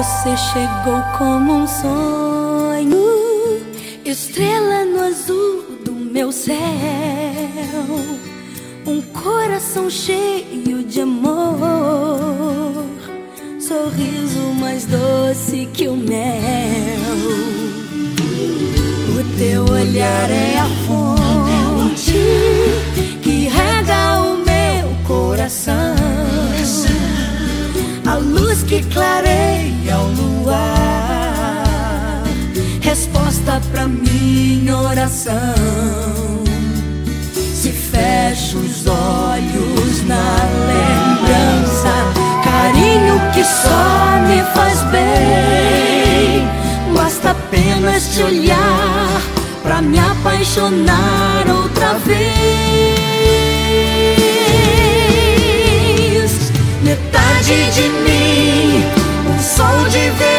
Você chegou como um sonho, estrela no azul do meu céu, um coração cheio de amor, sorriso mais doce que o mel. O teu olhar é a fonte que rega o meu coração, a luz que clareia o luar, resposta pra minha oração. Se fecho os olhos na lembrança, carinho que só me faz bem, basta apenas te olhar pra me apaixonar outra vez. Metade de mim, um sol de verão,